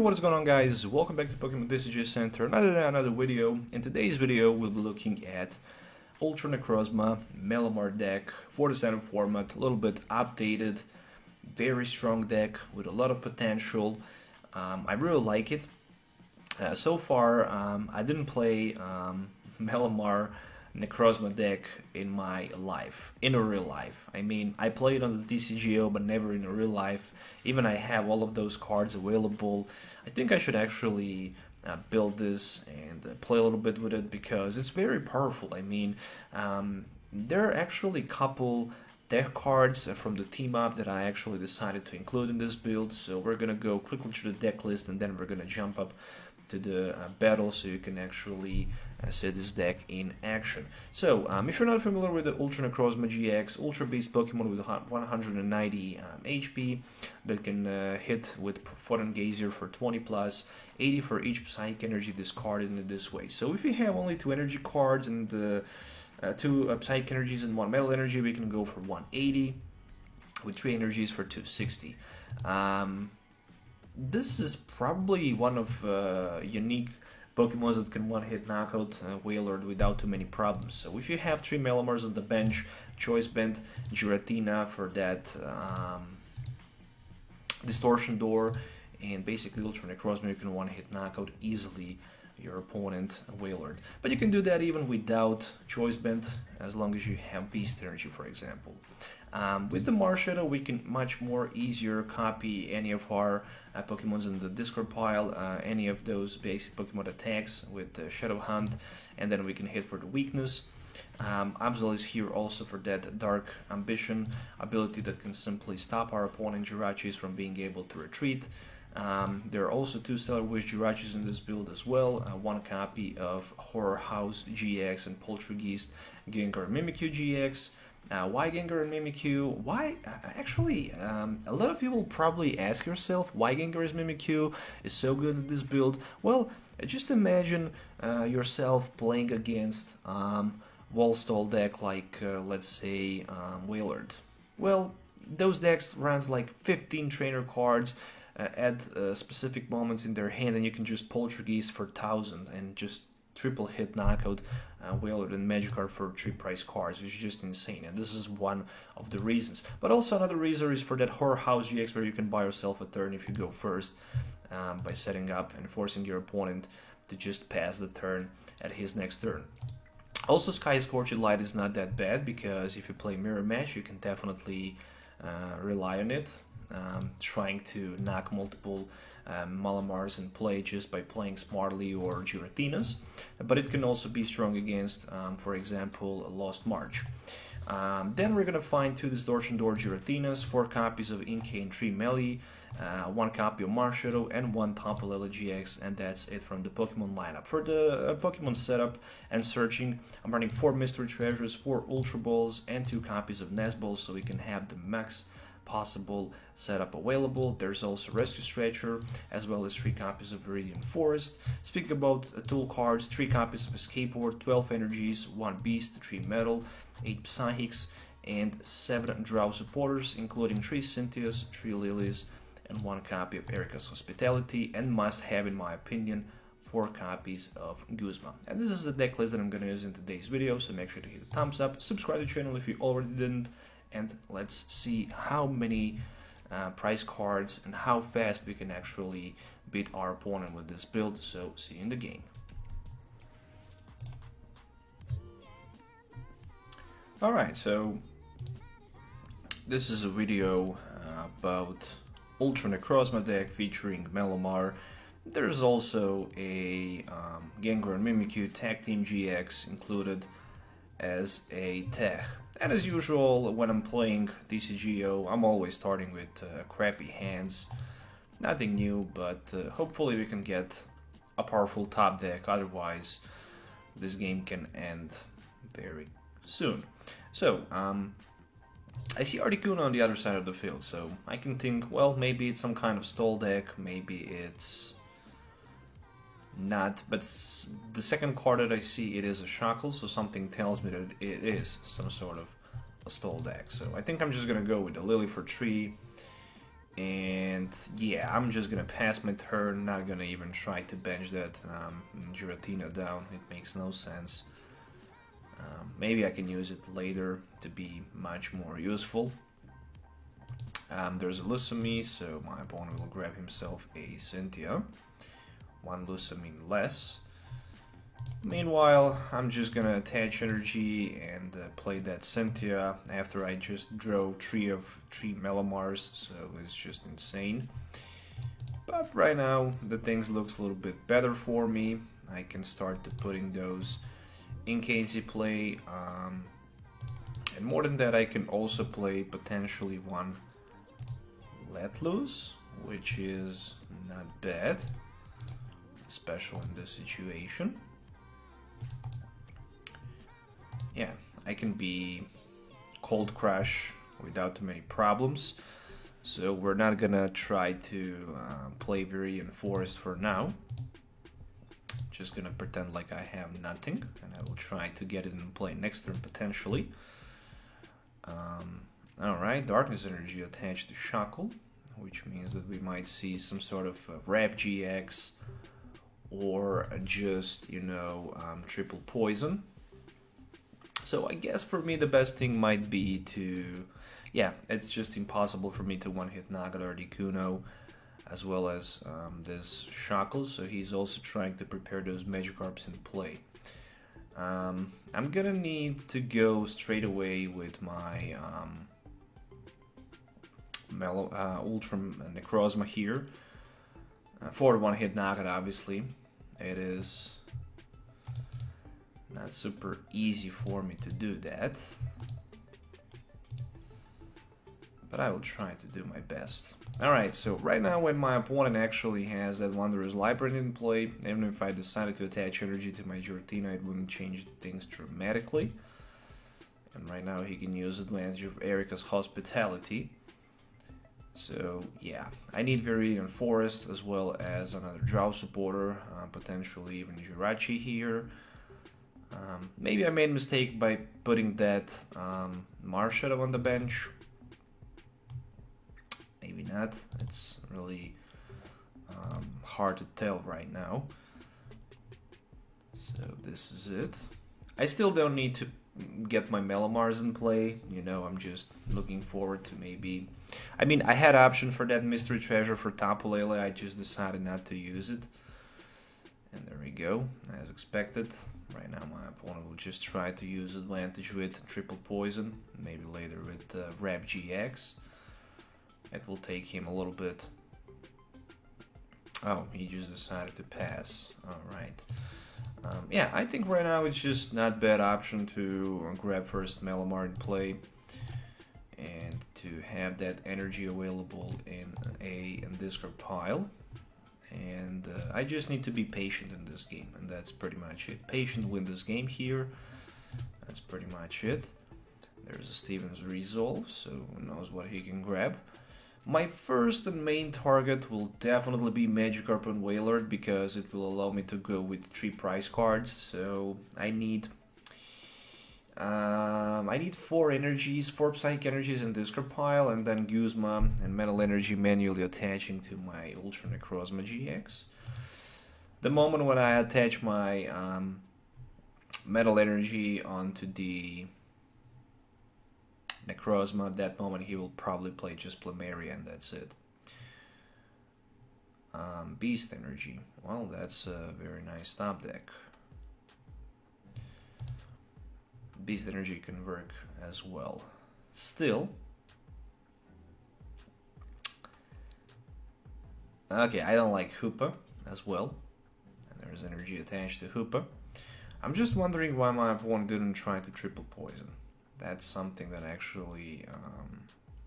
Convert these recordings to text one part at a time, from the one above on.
what is going on, guys? Welcome back to Pokemon TCG Center. Another video. In today's video, we'll be looking at Ultra Necrozma Malamar deck for the standard format. A little bit updated, very strong deck with a lot of potential. I really like it. So far, I didn't play Malamar Necrozma deck in my life, in a real life. I mean, I played on the TCGO, but never in a real life. Even I have all of those cards available. I think I should actually build this and play a little bit with it because it's very powerful. I mean, there are actually a couple deck cards from the team up that I actually decided to include in this build. So we're gonna go quickly through the deck list and then we're gonna jump up to the battle so you can actually see this deck in action. So, if you're not familiar with the Ultra Necrozma GX, Ultra-based Pokemon with 190 HP that can hit with Photon Gazer for 20 plus, 80 for each Psychic Energy discarded in this way. So if you have only 2 energy cards and 2 Psychic Energies and 1 Metal Energy, we can go for 180 with 3 energies for 260. This is probably one of unique Pokemon that can one-hit knockout Wailord without too many problems. So if you have 3 Malamars on the bench, Choice Band, Giratina for that Distortion Door, and basically Ultra Necrozma, you can one-hit knockout easily your opponent Wailord. But you can do that even without Choice Band, as long as you have Beast Energy, for example. With the Marshadow, we can much more easier copy any of our Pokemons in the discard pile, any of those basic Pokemon attacks with Shadow Hunt, and then we can hit for the weakness. Absol is here also for that Dark Ambition ability that can simply stop our opponent Jirachis from being able to retreat. There are also 2 Stellar Wish Jirachis in this build as well, 1 copy of Horror House GX and Poltergeist Gengar Mimikyu GX. Why Gengar and Mimikyu? Why? Actually, a lot of people probably ask yourself why Gengar's Mimikyu is so good at this build. Well, just imagine yourself playing against Wallstall deck like, let's say, Wailord. Well, those decks runs like 15 trainer cards at specific moments in their hand, and you can just Poltergeist for 1000 and just triple hit knockout Wailord and Magikarp for 3 price cards, which is just insane, and this is one of the reasons. But also another reason is for that Horror House GX, where you can buy yourself a turn if you go first by setting up and forcing your opponent to just pass the turn at his next turn. Also, Sky Scorched Light is not that bad, because if you play Mirror Match, you can definitely rely on it, trying to knock multiple Malamars in play just by playing smartly or Giratinas, but it can also be strong against, for example, Lost March. Then we're gonna find 2 Distortion Door Giratinas, 4 copies of Inkay and 3 Melee, 1 copy of Marshadow, and 1 Tapu Lele GX, and that's it from the Pokemon lineup. For the Pokemon setup and searching, I'm running 4 Mystery Treasures, 4 Ultra Balls, and 2 copies of Nest Balls, so we can have the max possible setup available. There's also Rescue Stretcher, as well as 3 copies of Viridian Forest. Speaking about tool cards, 3 copies of Escape Ward, 12 energies, 1 Beast, 3 Metal, 8 Psychics, and 7 Drow supporters, including 3 Cynthias, 3 Lilies, and 1 copy of Erika's Hospitality, and must have, in my opinion, 4 copies of Guzma. And this is the deck list that I'm going to use in today's video, so make sure to hit the thumbs up, subscribe to the channel if you already didn't, and let's see how many prize cards and how fast we can actually beat our opponent with this build. So see you in the game. Alright, so this is a video about Ultra Necrozma deck featuring Malamar. There's also a Gengar and Mimikyu Tag Team GX included as a tech. And as usual, when I'm playing TCGO, I'm always starting with crappy hands. Nothing new, but hopefully we can get a powerful top deck, otherwise this game can end very soon. So, I see Articuno on the other side of the field, so I can think, well, maybe it's some kind of stall deck, maybe it's not, but the second card that I see, it is a Shackle, so something tells me that it is some sort of a stall deck. So I think I'm just gonna go with the Lily for 3 And yeah, I'm just gonna pass my turn, not gonna even try to bench that Giratina down, it makes no sense. Maybe I can use it later to be much more useful. There's a Lusami, so my opponent will grab himself a Cynthia. One Lusamine less. Meanwhile, I'm just gonna attach energy and play that Cynthia after I just draw three Melamars, so it's just insane. But right now, the things looks a little bit better for me. I can start to putting those in case you play. And more than that, I can also play potentially one Let Loose, which is not bad, especially in this situation. Yeah, I can be Cold Crush without too many problems. So we're not gonna try to play Viridian Forest for now. Just gonna pretend like I have nothing, and I will try to get it in play next turn potentially. Alright, Darkness Energy attached to Shackle, which means that we might see some sort of Rap GX or just, you know, triple poison. So I guess for me the best thing might be to, yeah, it's just impossible for me to one-hit Nagata or Articuno, as well as this Shackle, so he's also trying to prepare those Magikarps in play. I'm gonna need to go straight away with my Ultra Necrozma here. For the one-hit Nagata, obviously. It is not super easy for me to do that, but I will try to do my best. Alright, so right now when my opponent actually has that Wanderer's Library in play, even if I decided to attach energy to my Giratina, it wouldn't change things dramatically. And right now he can use advantage of Erika's Hospitality. So yeah, I need Viridian Forest as well as another Drow supporter, potentially even Jirachi here. Maybe I made a mistake by putting that Marshadow on the bench. Maybe not. It's really hard to tell right now. So this is it. I still don't need to get my Melamars in play. You know, I'm just looking forward to maybe... I mean, I had option for that Mystery Treasure for Tapu Lele. I just decided not to use it. And there we go, as expected. Right now my opponent will just try to use advantage with Triple Poison, maybe later with Rap GX. It will take him a little bit. Oh, he just decided to pass. Alright. Yeah, I think right now it's just not bad option to grab first Melamar in play and to have that energy available in a discard pile. And I just need to be patient in this game, and that's pretty much it. Patient win this game here. That's pretty much it. There's a Steven's Resolve, so who knows what he can grab. My first and main target will definitely be Magikarp and Wailord, because it will allow me to go with 3 prize cards. So I need 4 energies, 4 Psychic Energies in discard pile, and then Guzma and Metal Energy manually attaching to my Ultra Necrozma GX. The moment when I attach my Metal Energy onto the Necrozma, at that moment he will probably play just Plumeria and that's it. Beast Energy, well, that's a very nice top deck. Beast Energy can work as well. Still, okay, I don't like Hoopa as well, and there's energy attached to Hoopa. I'm just wondering why my opponent didn't try to triple poison. That's something that actually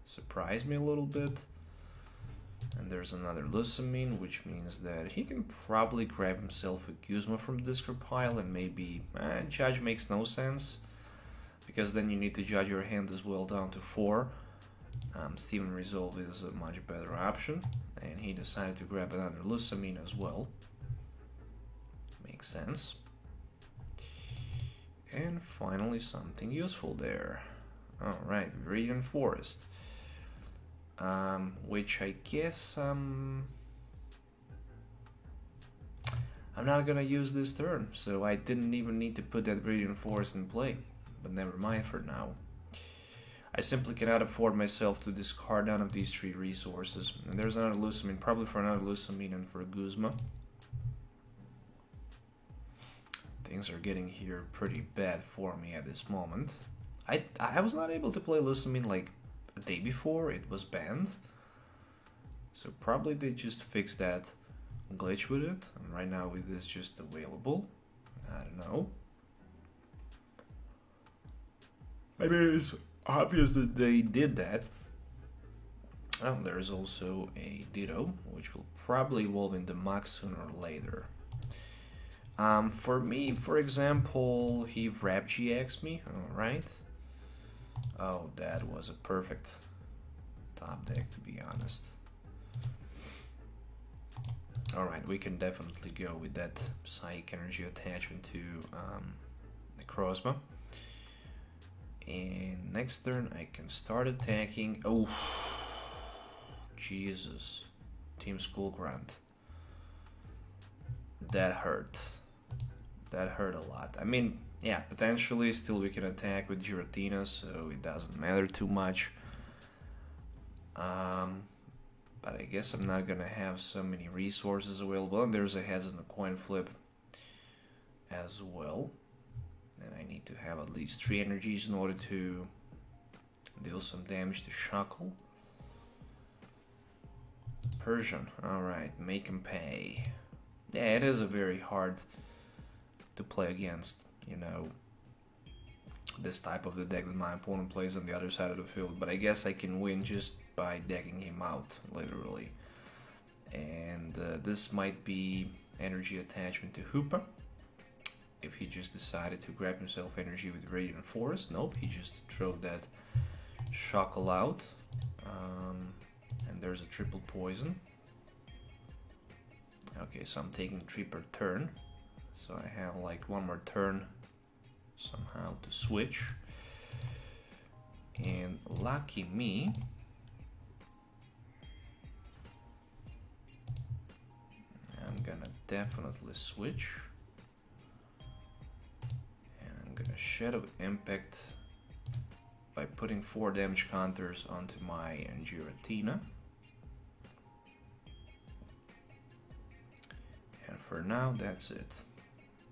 surprised me a little bit. And there's another Lusamine, which means that he can probably grab himself a Guzma from the discard pile and maybe Judge makes no sense, because then you need to judge your hand as well down to 4. Steven Resolve is a much better option, and he decided to grab another Lusamine as well. Makes sense. And finally something useful there. Alright, Viridian Forest. which I guess I'm not gonna use this turn, so I didn't even need to put that Radiant Forest in play, but never mind for now. I simply cannot afford myself to discard none of these 3 resources. And there's another Lusamine, probably for another Lusamine and for Guzma. Things are getting here pretty bad for me at this moment. I was not able to play Lusamine like a day before, it was banned. So probably they just fixed that glitch with it, and right now it is just available. I don't know. Maybe it's obvious that they did that. Oh, there's also a Ditto, which will probably evolve into Max sooner or later. For me, for example, he Wrap GX'd me, alright. Oh, that was a perfect top deck, to be honest. Alright, we can definitely go with that Psychic Energy attachment to Necrozma. And next turn I can start attacking. Oh, Jesus. Team Skull Grunt. That hurt. That hurt a lot. I mean, yeah, potentially still we can attack with Giratina, so it doesn't matter too much. But I guess I'm not gonna have so many resources available. And there's a heads and a coin flip as well. And I need to have at least 3 energies in order to deal some damage to Shackle. Persian, alright, make him pay. Yeah, it is a very hard to play against, you know, this type of the deck that my opponent plays on the other side of the field, but I guess I can win just by decking him out, literally. And this might be energy attachment to Hoopa. If he just decided to grab himself energy with Radiant Forest. Nope, he just threw that Shackle out. And there's a triple poison. Okay, so I'm taking 3 per turn. So I have like 1 more turn somehow to switch. And lucky me, I'm gonna definitely switch. And I'm gonna Shadow Impact by putting 4 damage counters onto my Giratina. And for now, that's it.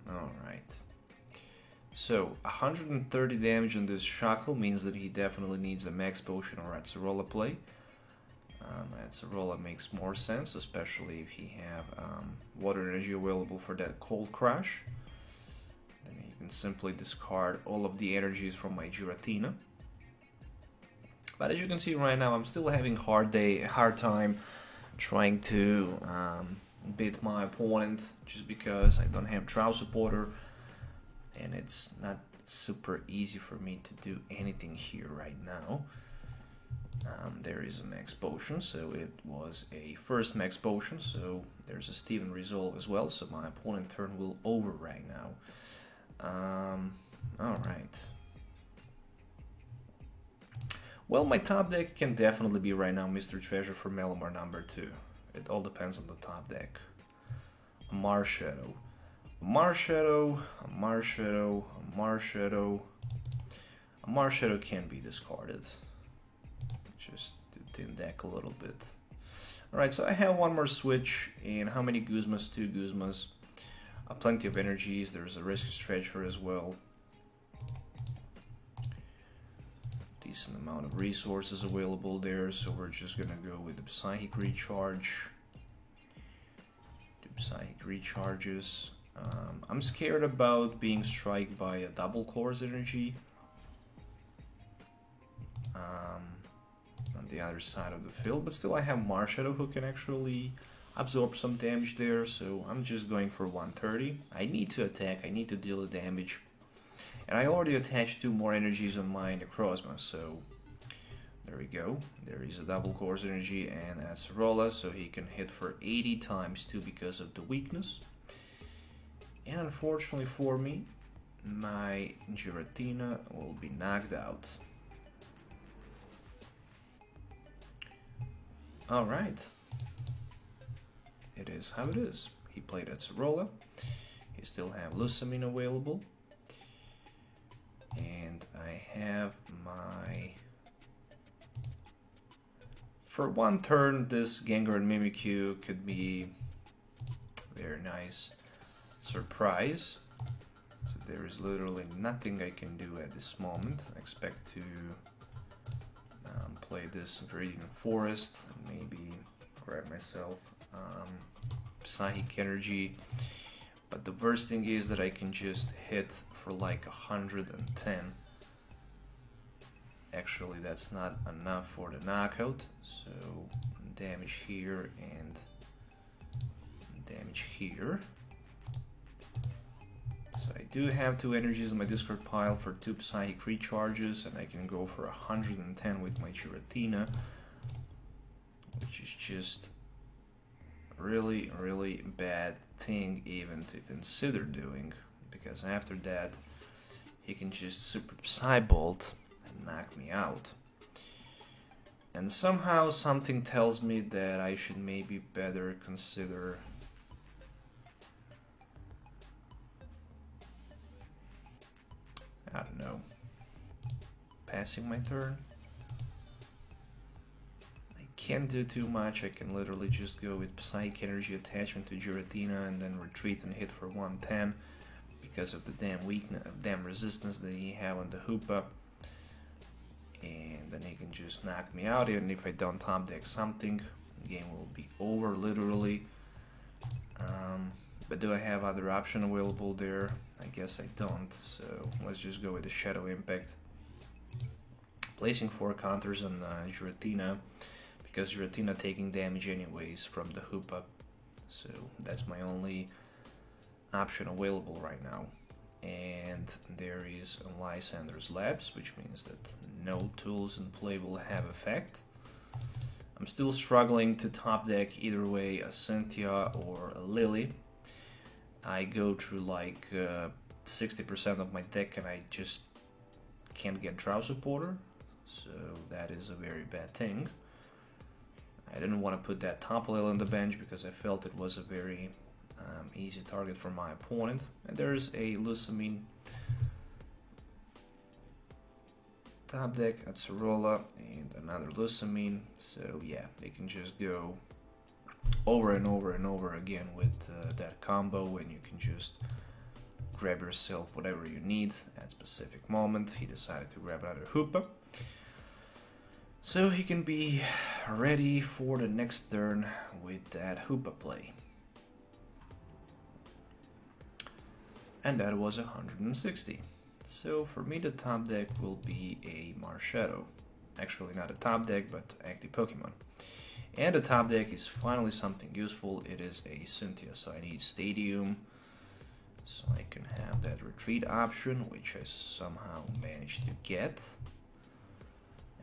Alright. So, 130 damage on this Shackle means that he definitely needs a Max Potion or Acerola play. Acerola makes more sense, especially if he have Water Energy available for that Cold Crush. Then he can simply discard all of the energies from my Giratina. But as you can see right now, I'm still having hard time trying to beat my opponent just because I don't have Drow Supporter, and it's not super easy for me to do anything here right now. There is a Max Potion, so it was a first Max Potion, so there's a Steven Resolve as well, so my opponent turn will over right now. Alright. Well, my top deck can definitely be right now Mr. Treasure for Malamar number 2. It all depends on the top deck. A Marshadow. A Marshadow, a Marshadow, a Marshadow. A Marshadow can be discarded. Just to thin deck a little bit. Alright, so I have 1 more switch, and how many Guzmas? 2 Guzmas. Plenty of energies, there's a Risk Treasure as well. Decent amount of resources available there, so we're just gonna go with the Psychic Recharge. The Psychic Recharges. I'm scared about being struck by a double Course Energy on the other side of the field, but still I have Marshadow who can actually absorb some damage there, so I'm just going for 130. I need to attack, I need to deal the damage. And I already attached 2 more energies on my Necrozma, so there we go. There is a double Course Energy and Acerola, so he can hit for 80 times 2 because of the weakness. And unfortunately for me, my Giratina will be knocked out. Alright. It is how it is. He played Acerola. He still have Lusamine available. And I have my... For one turn, this Gengar and Mimikyu could be a very nice surprise. So there is literally nothing I can do at this moment. I expect to play this Viridian Forest, and maybe grab myself Psychic Energy. But the worst thing is that I can just hit for like 110. Actually, that's not enough for the knockout, so damage here and damage here. So I do have 2 energies in my discard pile for 2 Psychic recharges, and I can go for 110 with my Giratina, which is just really, really bad thing even to consider doing, because after that he can just Super Psybolt and knock me out. And somehow something tells me that I should maybe better consider I don't know, passing my turn. I can't do too much. I can literally just go with Psychic Energy attachment to Giratina and then retreat and hit for 110 because of the damn weakness, damn resistance that he have on the Hoopa. And then he can just knock me out. Even if I don't top deck something, the game will be over literally. But do I have other option available there? I guess I don't, so let's just go with the Shadow Impact. Placing 4 counters on Giratina, because Giratina taking damage anyways from the Hoopa. So that's my only option available right now. And there is Lysander's Labs, which means that no tools in play will have effect. I'm still struggling to top deck either way a Cynthia or a Lily. I go through like 60% of my deck and I just can't get Draw Supporter, so that is a very bad thing. I didn't want to put that Tapulela on the bench because I felt it was a very easy target for my opponent. And there's a Lusamine top deck, Acerola, and another Lusamine, so yeah, they can just go over and over and over again with that combo, and you can just grab yourself whatever you need at a specific moment. He decided to grab another Hoopa, so he can be ready for the next turn with that Hoopa play. And that was 160. So for me the top deck will be a Marshadow. Actually not a top deck, but active Pokemon. And the top deck is finally something useful. It is a Cynthia, so I need Stadium, so I can have that retreat option, which I somehow managed to get.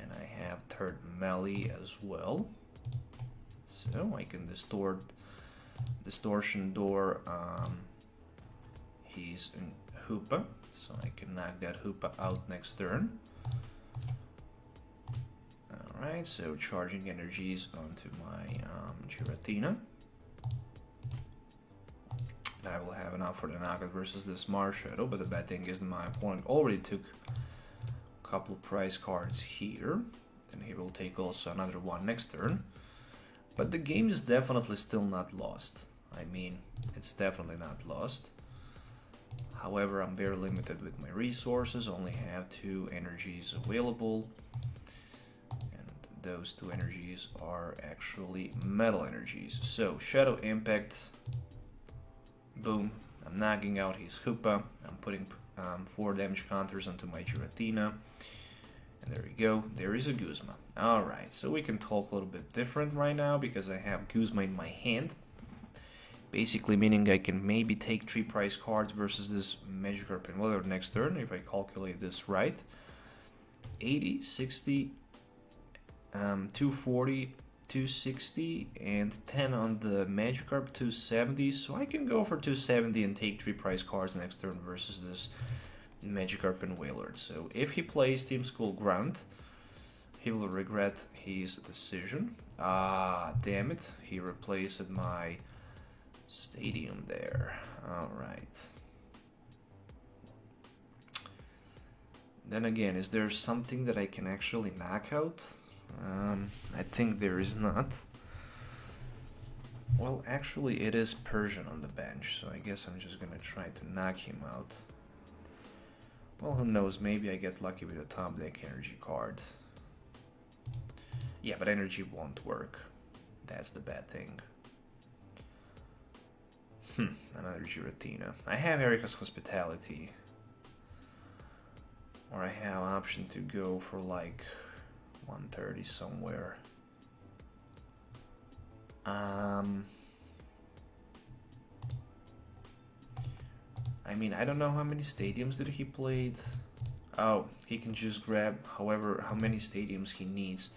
And I have third Melee as well, so I can Distortion Door. He's in Hoopa, so I can knock that Hoopa out next turn. Alright, so charging energies onto my Giratina. I will have enough for the knockout versus this Marshadow, but the bad thing is that my opponent already took a couple of prize cards here, and he will take also another one next turn. But the game is definitely still not lost. I mean, it's definitely not lost. However, I'm very limited with my resources, only have 2 energies available. Those 2 energies are actually metal energies. So Shadow Impact, boom, I'm knocking out his Hoopa, I'm putting 4 damage counters onto my Giratina, and there we go, there is a Guzma. Alright, so we can talk a little bit different right now because I have Guzma in my hand, basically meaning I can maybe take 3 prize cards versus this Magikarp and Wailord next turn if I calculate this right. 80, 60, 240, 260, and 10 on the Magikarp, 270, so I can go for 270 and take 3 prize cards next turn versus this Magikarp and Wailord. So if he plays Team Skull Grunt, He will regret his decision. Ah, damn it. He replaced my stadium there. Alright. Then again, is there something that I can actually knock out? I think there is not. Well, actually it is Persian on the bench, so I guess I'm just gonna try to knock him out. Well, who knows, maybe I get lucky with a top deck energy card. Yeah, but energy won't work. That's the bad thing. Another Giratina. I have Erika's Hospitality. Or I have option to go for like 130 somewhere. I mean, I don't know how many stadiums did he played. Oh, he can just grab how many stadiums he needs.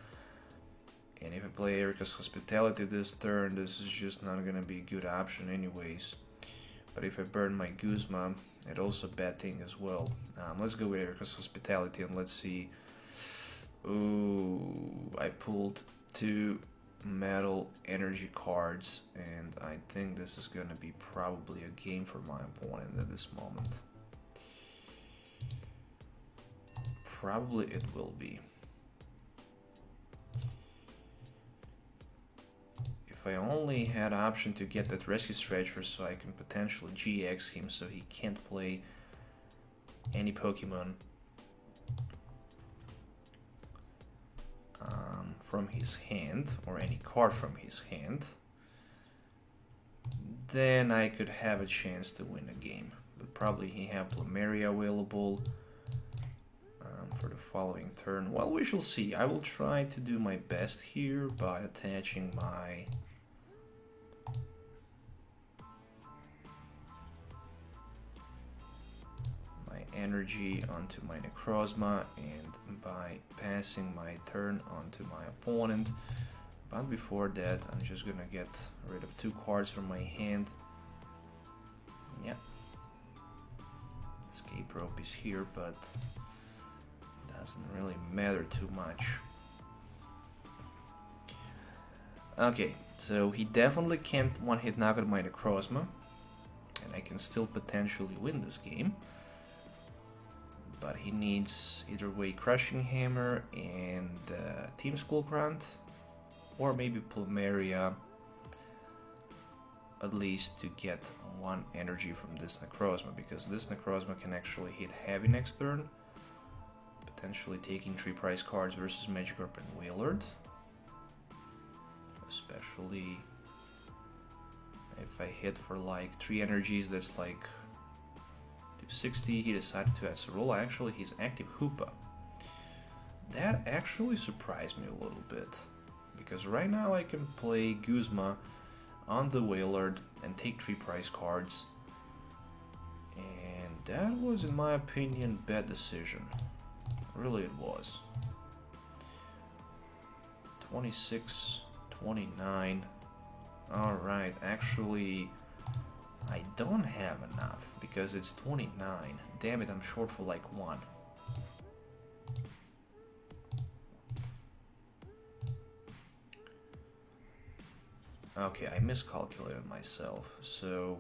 And if I play Erika's Hospitality this turn, this is just not gonna be a good option anyways. But if I burn my Guzma, it's also a bad thing as well. Let's go with Erika's Hospitality and let's see. Ooh, I pulled 2 metal energy cards, and I think this is gonna be probably a game for my opponent at this moment. Probably it will be. If I only had option to get that Rescue Stretcher so I can potentially GX him so he can't play any Pokemon from his hand, or any card from his hand, then I could have a chance to win a game. But probably he have Plumeria available for the following turn. Well, we shall see. I will try to do my best here by attaching my energy onto my Necrozma and by passing my turn onto my opponent. But before that, I'm just gonna get rid of 2 cards from my hand. Yeah. Escape Rope is here, but doesn't really matter too much. Okay, so he definitely can't one-hit knock out my Necrozma, and I can still potentially win this game. But he needs either way Crushing Hammer and Team Skullgrunt, or maybe Plumeria, at least to get 1 energy from this Necrozma, because this Necrozma can actually hit heavy next turn, potentially taking 3 prize cards versus Magikarp and Wailord, especially if I hit for like 3 energies. That's like 260. He decided to add Sorola. Actually, he's active Hoopa. That actually surprised me a little bit, because right now I can play Guzma on the Wailord and take 3 prize cards, and that was, in my opinion, bad decision. Really it was. 26, 29. Alright, actually I don't have enough because it's 29. Damn it, I'm short for like 1. Okay, I miscalculated myself. So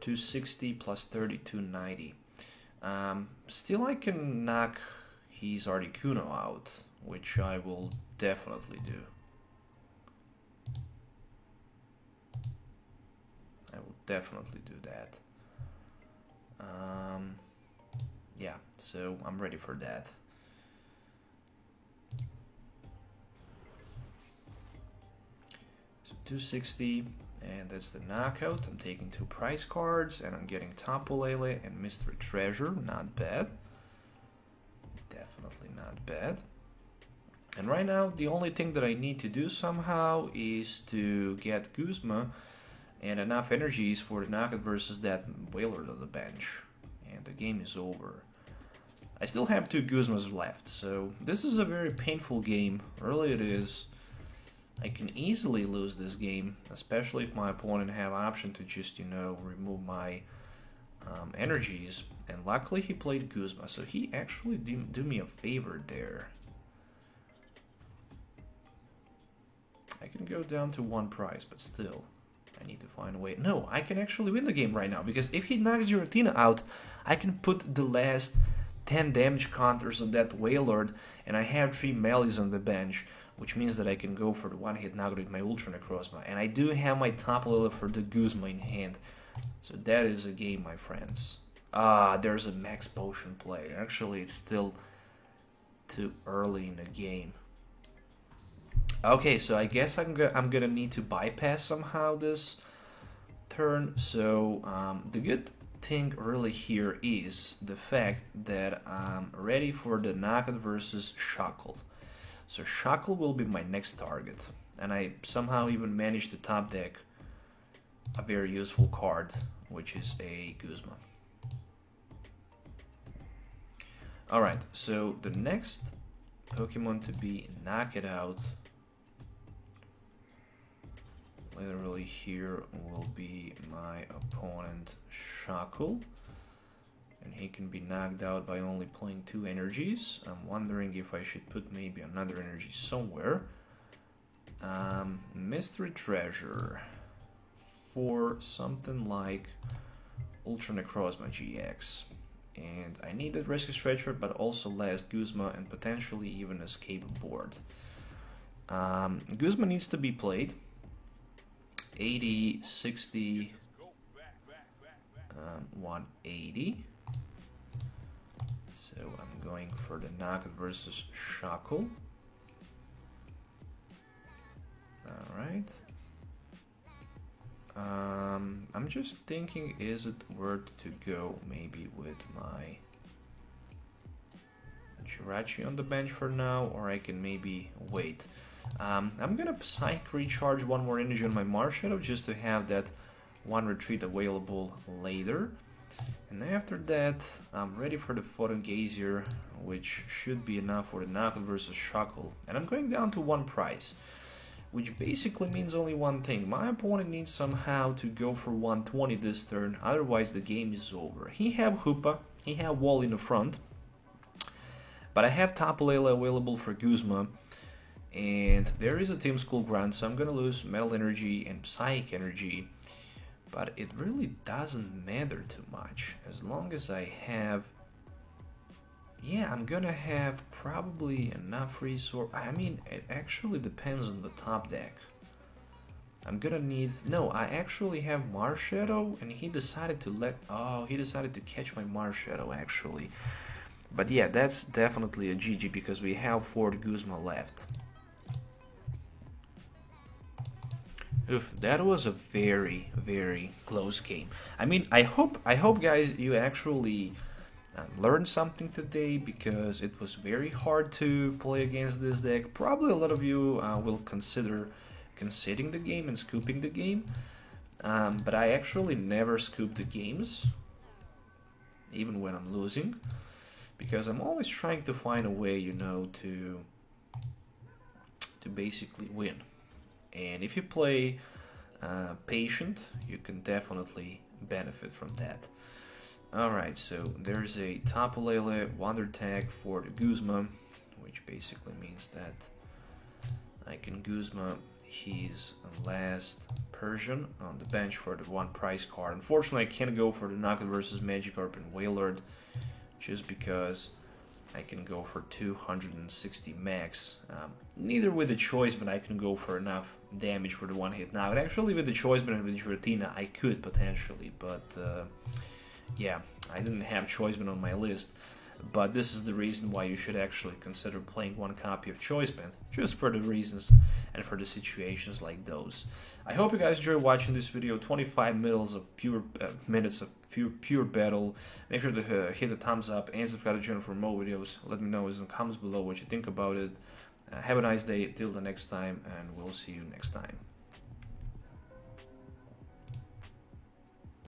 260 plus 30, 290. Still I can knock his Articuno out, which I will definitely do. I will definitely do that. Yeah, so I'm ready for that. So 260, and that's the knockout. I'm taking 2 prize cards, and I'm getting Tapu Lele and Mystery Treasure. Not bad. Definitely not bad. And right now, the only thing that I need to do somehow is to get Guzma and enough energies for the knockout versus that Wailord on the bench. And the game is over. I still have 2 Guzmas left, so this is a very painful game. Really it is. I can easily lose this game, especially if my opponent have option to just, you know, remove my energies, and luckily he played Guzma, so he actually do me a favor there. I can go down to 1 prize, but still, I need to find a way. No, I can actually win the game right now, because if he knocks Giratina out, I can put the last 10 damage counters on that Wailord, and I have 3 melees on the bench, which means that I can go for the one-hit knockout with my Ultra Necrozma. And I do have my Tapu Lele for the Guzma in hand. So that is a game, my friends. There's a max potion play. Actually, it's still too early in the game. Okay, so I guess I'm gonna need to bypass somehow this turn. So the good thing really here is the fact that I'm ready for the knockout versus Shackle. So Shackle will be my next target, and I somehow even managed to top deck a very useful card, which is a Guzma. Alright, so the next Pokemon to be knocked out literally here will be my opponent Shackle, and he can be knocked out by only playing 2 energies. I'm wondering if I should put maybe another energy somewhere. Mystery Treasure for something like Ultra Necrozma GX, and I need that Rescue Stretcher, but also last Guzma and potentially even Escape Board. Guzma needs to be played. 80, 60, 180. So I'm going for the knockout versus Shackle. Alright. I'm just thinking, is it worth to go maybe with my Jirachi on the bench for now, or I can maybe wait. I'm gonna Psych recharge 1 more energy on my Marshadow just to have that 1 retreat available later. And after that, I'm ready for the Photon Gazier, which should be enough for the knockout versus Shackle. And I'm going down to 1 prize, which basically means only one thing. My opponent needs somehow to go for 120 this turn, otherwise the game is over. He have Hoopa, he have Wall in the front, but I have Tapu Lele available for Guzma, and there is a Team School Grunt, so I'm gonna lose Metal Energy and Psychic Energy, but it really doesn't matter too much, as long as I have... Yeah, I'm gonna have probably enough resource. I mean, it actually depends on the top deck. I'm gonna need... No, I actually have Marshadow, and he decided to let... Oh, he decided to catch my Marshadow, actually. But yeah, that's definitely a GG, because we have 4 Guzma left. Oof, that was a very, very close game. I mean, I hope guys, you actually learned something today, because it was very hard to play against this deck. Probably a lot of you will consider conceding the game and scooping the game, but I actually never scoop the games, even when I'm losing, because I'm always trying to find a way, you know, to basically win. And if you play patient, you can definitely benefit from that. Alright, so there's a Tapu Lele Wonder Tag for the Guzma, which basically means that I can Guzma his last Persian on the bench for the 1 prize card. Unfortunately, I can't go for the Knockout versus Magikarp and Wailord, just because I can go for 260 max. Neither with the choice, but I can go for enough damage for the 1-hit knockout. Actually, with the choice, but with Giratina, I could potentially, but yeah, I didn't have Choiceband on my list. But this is the reason why you should actually consider playing 1 copy of Choiceband, just for the reasons and for the situations like those. I hope you guys enjoyed watching this video. 25 minutes of pure battle. Make sure to hit the thumbs up and subscribe to the channel for more videos. Let me know in the comments below what you think about it. Have a nice day. Till the next time, and we'll see you next time.